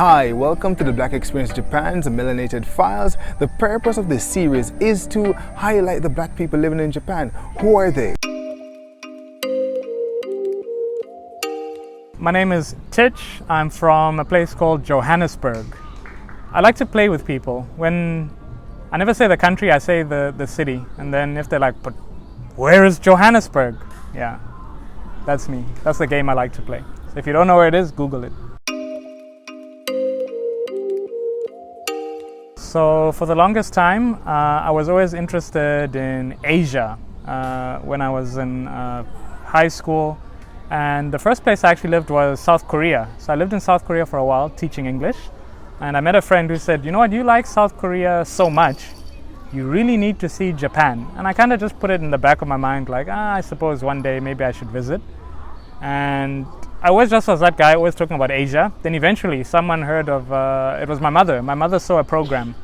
Hi, welcome to the Black Experience Japan's Melanated Files. The purpose of this series is to highlight the black people living in Japan. Who are they? My name is Tich. I'm from a place called Johannesburg. I like to play with people. When I never say the country, I say the city. And then if they're like, but where is Johannesburg? Yeah, that's me. That's the game I like to play. So if you don't know where it is, Google it. So for the longest time, I was always interested in Asia when I was in high school. And the first place I actually lived was South Korea. So I lived in South Korea for a while teaching English. And I met a friend who said, you know what, you like South Korea so much, you really need to see Japan. And I kind of just put it in the back of my mind like, I suppose one day maybe I should visit. And I always just was that guy, always talking about Asia. Then eventually someone heard of, it was my mother. My mother saw a program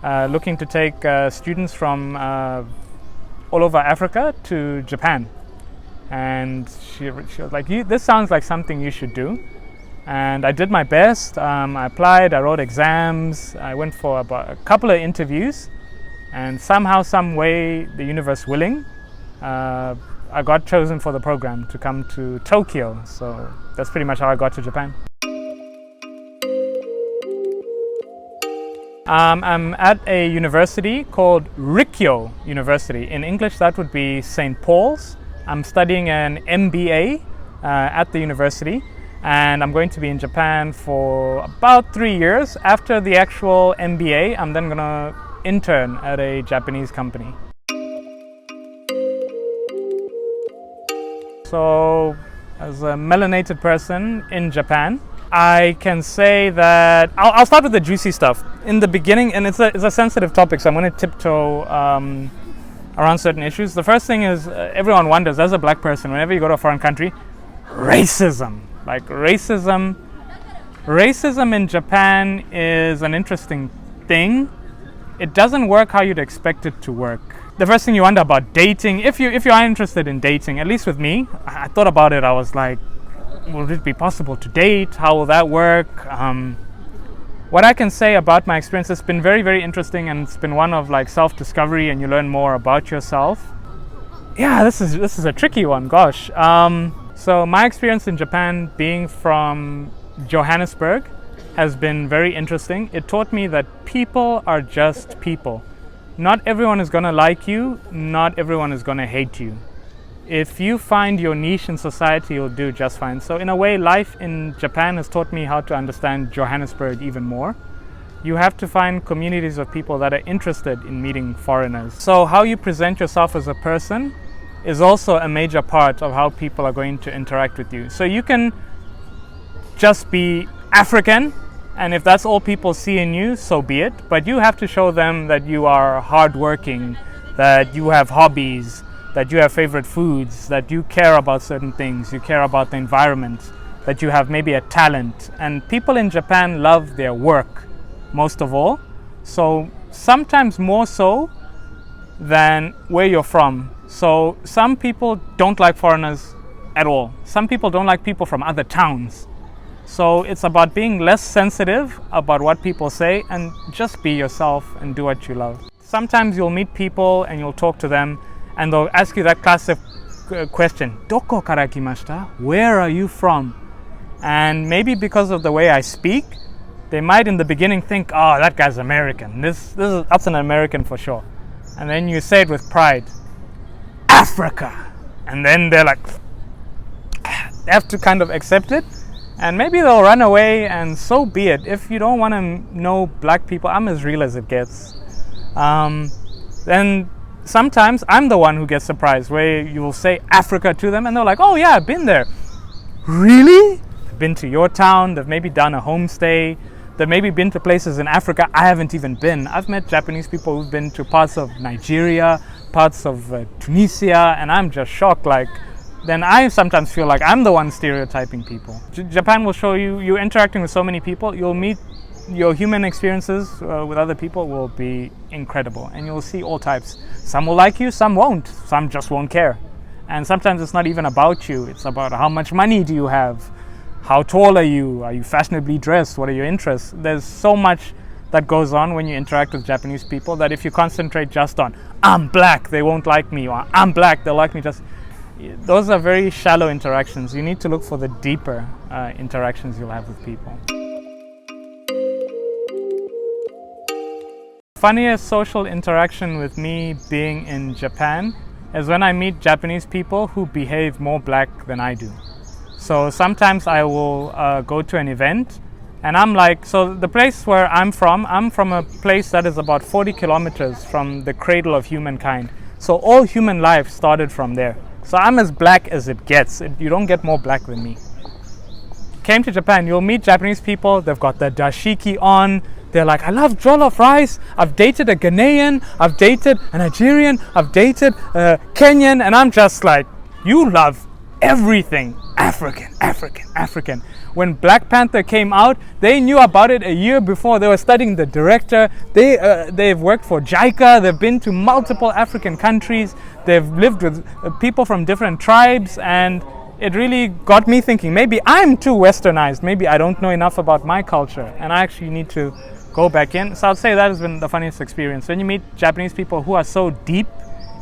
looking to take students from all over Africa to Japan. And she was like, this sounds like something you should do. And I did my best. I applied, I wrote exams, I went for about a couple of interviews. And somehow, some way, the universe willing, I got chosen for the program to come to Tokyo. So that's pretty much how I got to Japan. I'm at a university called Rikkyo University. In English, that would be St. Paul's. I'm studying an MBA at the university, and I'm going to be in Japan for about 3 years. After the actual MBA, I'm then going to intern at a Japanese company. So, as a melanated person in Japan, I can say that I'll start with the juicy stuff. In the beginning, and it's a sensitive topic, so I'm going to tiptoe around certain issues. The first thing is everyone wonders, as a black person, whenever you go to a foreign country, racism. Like racism in Japan is an interesting thing. It doesn't work how you'd expect it to work. The first thing you wonder about dating, if you are interested in dating, at least with me, I thought about it. I was like, will it be possible to date? How will that work? What I can say about my experience, it's been very, very interesting, and it's been one of like self-discovery, and you learn more about yourself. Yeah, this is a tricky one, gosh. So my experience in Japan, being from Johannesburg, has been very interesting. It taught me that people are just people. Not everyone is going to like you, not everyone is going to hate you. If you find your niche in society, you'll do just fine. So in a way, life in Japan has taught me how to understand Johannesburg even more. You have to find communities of people that are interested in meeting foreigners. So how you present yourself as a person is also a major part of how people are going to interact with you. So you can just be African, and if that's all people see in you, so be it. But you have to show them that you are hardworking, that you have hobbies, that you have favorite foods, that you care about certain things, you care about the environment, that you have maybe a talent. And people in Japan love their work most of all. So sometimes more so than where you're from. So some people don't like foreigners at all. Some people don't like people from other towns. So it's about being less sensitive about what people say and just be yourself and do what you love. Sometimes you'll meet people and you'll talk to them and they'll ask you that classic question, Doko kara kimashita? Where are you from? And maybe because of the way I speak, they might in the beginning think, oh, that guy's American. That's an American for sure. And then you say it with pride, Africa. And then they're like, they have to kind of accept it. And maybe they'll run away, and so be it. If you don't want to know black people, I'm as real as it gets. Then sometimes I'm the one who gets surprised, where you will say Africa to them and they're like, oh yeah, I've been there. Really? They've been to your town, they've maybe done a homestay, they've maybe been to places in Africa I haven't even been. I've met Japanese people who've been to parts of Nigeria, parts of Tunisia, and I'm just shocked. Like, then I sometimes feel like I'm the one stereotyping people. Japan will show you, you're interacting with so many people, you'll meet your human experiences with other people will be incredible, and you'll see all types. Some will like you, some won't, some just won't care. And sometimes it's not even about you, it's about how much money do you have, how tall are you? Are you fashionably dressed? What are your interests? There's so much that goes on when you interact with Japanese people that if you concentrate just on, I'm black, they won't like me, or I'm black, they'll like me, those are very shallow interactions. You need to look for the deeper interactions you'll have with people. Funniest social interaction with me being in Japan is when I meet Japanese people who behave more black than I do. So sometimes I will go to an event and I'm like, so the place where I'm from a place that is about 40 kilometers from the cradle of humankind. So all human life started from there. So I'm as black as it gets. You don't get more black than me. Came to Japan, you'll meet Japanese people, they've got the dashiki on. They're like, I love jollof rice. I've dated a Ghanaian, I've dated a Nigerian, I've dated a Kenyan, and I'm just like, you love everything African, African, African. When Black Panther came out, they knew about it a year before. They were studying the director. They've worked for JICA. They've been to multiple African countries. They've lived with people from different tribes, and it really got me thinking, maybe I'm too westernized. Maybe I don't know enough about my culture, and I actually need to go back in. So I'd say that has been the funniest experience. When you meet Japanese people who are so deep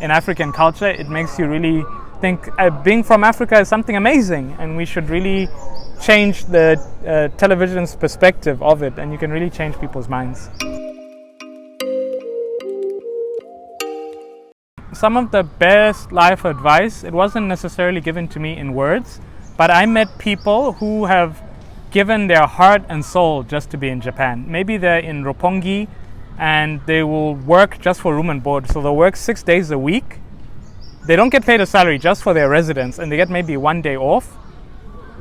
in African culture, it makes you really think being from Africa is something amazing, and we should really change the television's perspective of it, and you can really change people's minds. Some of the best life advice, it wasn't necessarily given to me in words, but I met people who have given their heart and soul just to be in Japan. Maybe they're in Roppongi and they will work just for room and board. So they'll work 6 days a week. They don't get paid a salary just for their residence, and they get maybe 1 day off.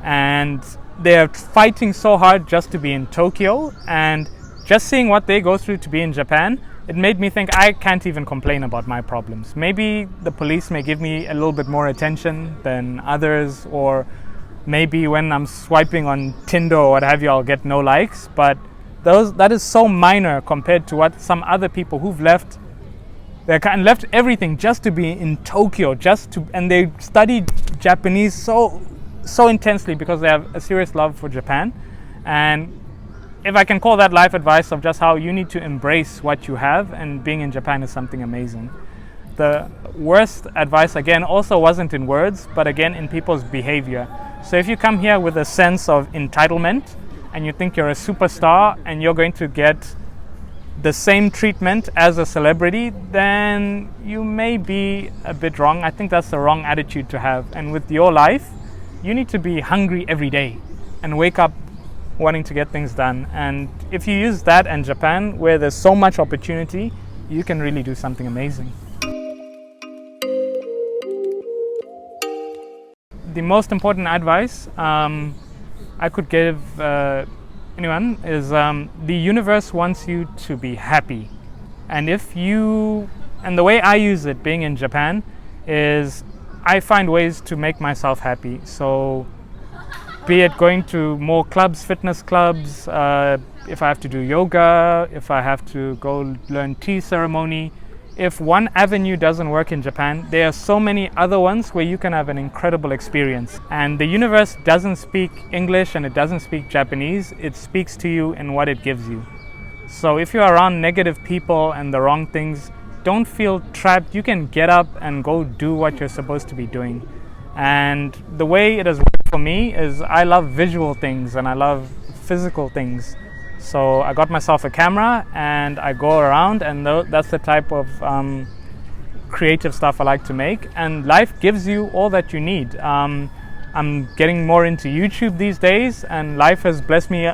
And they're fighting so hard just to be in Tokyo, and just seeing what they go through to be in Japan, it made me think I can't even complain about my problems. Maybe the police may give me a little bit more attention than others, or maybe when I'm swiping on Tinder or what have you, I'll get no likes, but that is so minor compared to what some other people who've left everything just to be in Tokyo, and they study Japanese so intensely because they have a serious love for Japan. And if I can call that life advice of just how you need to embrace what you have, and being in Japan is something amazing. The worst advice, again, also wasn't in words, but again in people's behavior. So if you come here with a sense of entitlement and you think you're a superstar and you're going to get the same treatment as a celebrity, then you may be a bit wrong. I think that's the wrong attitude to have. And with your life, you need to be hungry every day and wake up wanting to get things done. And if you use that in Japan, where there's so much opportunity, you can really do something amazing. The most important advice I could give anyone is the universe wants you to be happy. And the way I use it being in Japan is I find ways to make myself happy. So be it going to more clubs, fitness clubs, if I have to do yoga, if I have to go learn tea ceremony. If one avenue doesn't work in Japan, there are so many other ones where you can have an incredible experience. And the universe doesn't speak English and it doesn't speak Japanese, it speaks to you in what it gives you. So if you're around negative people and the wrong things, don't feel trapped. You can get up and go do what you're supposed to be doing. And the way it has worked for me is I love visual things and I love physical things. So I got myself a camera and I go around, and that's the type of creative stuff I like to make. And life gives you all that you need. I'm getting more into YouTube these days, and life has blessed me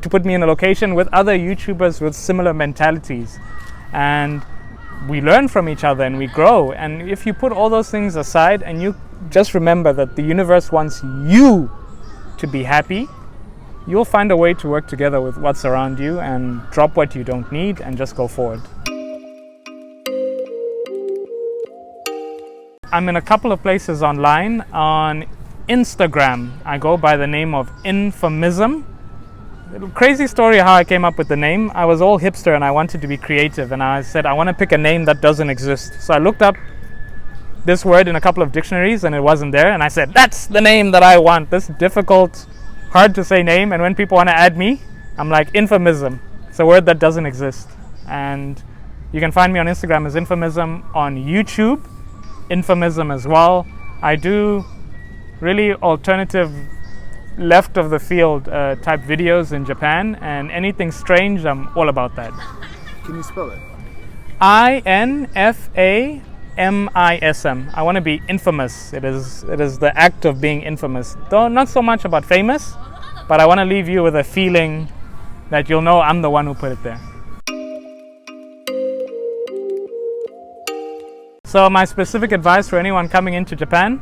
to put me in a location with other YouTubers with similar mentalities. And we learn from each other and we grow. And if you put all those things aside and you just remember that the universe wants you to be happy, you'll find a way to work together with what's around you and drop what you don't need and just go forward. I'm in a couple of places online. On Instagram, I go by the name of Infamism. Crazy story how I came up with the name. I was all hipster and I wanted to be creative, and I said I want to pick a name that doesn't exist. So I looked up this word in a couple of dictionaries and it wasn't there, and I said that's the name that I want, this difficult hard to say name, and when people want to add me, I'm like infomism. It's a word that doesn't exist. And you can find me on Instagram as infomism, on YouTube, infomism as well. I do really alternative, left of the field type videos in Japan, and anything strange, I'm all about that. Can you spell it? INFAMISM. I want to be infamous. It is the act of being infamous. Though not so much about famous, but I want to leave you with a feeling that you'll know I'm the one who put it there. So my specific advice for anyone coming into Japan: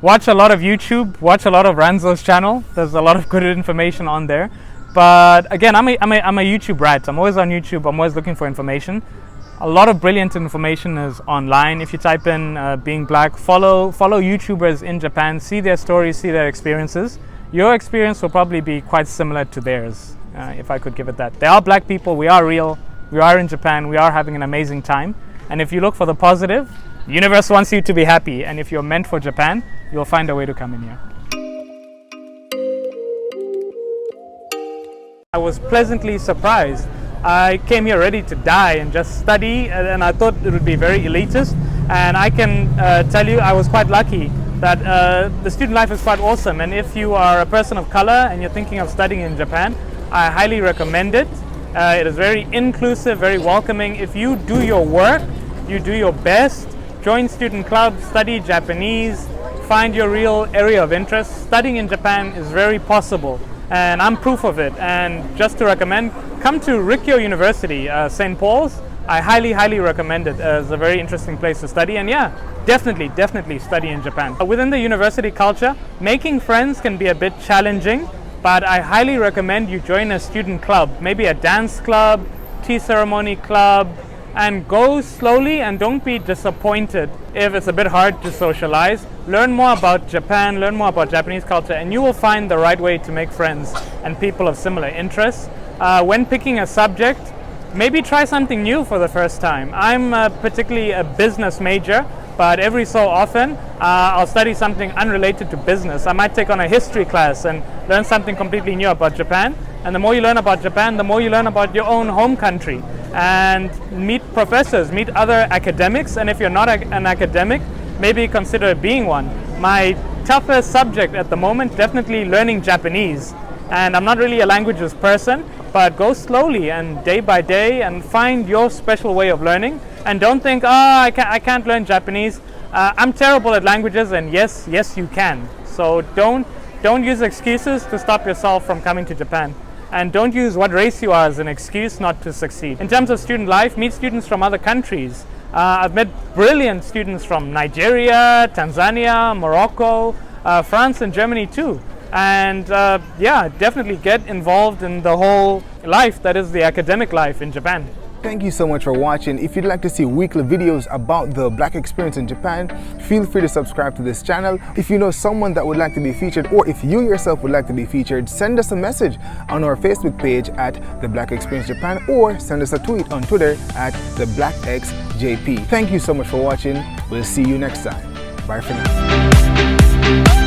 watch a lot of YouTube, watch a lot of Ranzo's channel. There's a lot of good information on there. But again, I'm a YouTube rat. I'm always on YouTube. I'm always looking for information. A lot of brilliant information is online. If you type in being black, follow YouTubers in Japan, see their stories, see their experiences. Your experience will probably be quite similar to theirs, if I could give it that. They are black people. We are real. We are in Japan. We are having an amazing time. And if you look for the positive, the universe wants you to be happy. And if you're meant for Japan, you'll find a way to come in here. I was pleasantly surprised. I came here ready to die and just study, and I thought it would be very elitist. And I can tell you I was quite lucky that the student life is quite awesome. And if you are a person of color and you're thinking of studying in Japan, I highly recommend it. It is very inclusive, very welcoming. If you do your work, you do your best, join student clubs, study Japanese, find your real area of interest. Studying in Japan is very possible, and I'm proof of it. And just to recommend, come to Rikkyo University, St. Paul's. I highly recommend it as a very interesting place to study. And yeah, definitely study in Japan. Within the university culture, making friends can be a bit challenging, but I highly recommend you join a student club, maybe a dance club, tea ceremony club, and go slowly and don't be disappointed if it's a bit hard to socialize. Learn more about Japan, learn more about Japanese culture, and you will find the right way to make friends and people of similar interests. When picking a subject, maybe try something new for the first time. I'm particularly a business major, but every so often I'll study something unrelated to business. I might take on a history class and learn something completely new about Japan. And the more you learn about Japan, the more you learn about your own home country. And meet professors, meet other academics, and if you're not an academic, maybe consider being one. My toughest subject at the moment, definitely learning Japanese. And I'm not really a languages person, but go slowly and day by day and find your special way of learning. And don't think, I can't learn Japanese. I'm terrible at languages, and yes, you can. So don't use excuses to stop yourself from coming to Japan. And don't use what race you are as an excuse not to succeed. In terms of student life, meet students from other countries. I've met brilliant students from Nigeria, Tanzania, Morocco, France and Germany too. And yeah, definitely get involved in the whole life that is the academic life in Japan. Thank you so much for watching. If you'd like to see weekly videos about the black experience in Japan, feel free to subscribe to this channel. If you know someone that would like to be featured, or if you yourself would like to be featured, send us a message on our Facebook page at The Black Experience Japan, or send us a tweet on Twitter at TheBlackXJP. Thank you so much for watching. We'll see you next time. Bye for now.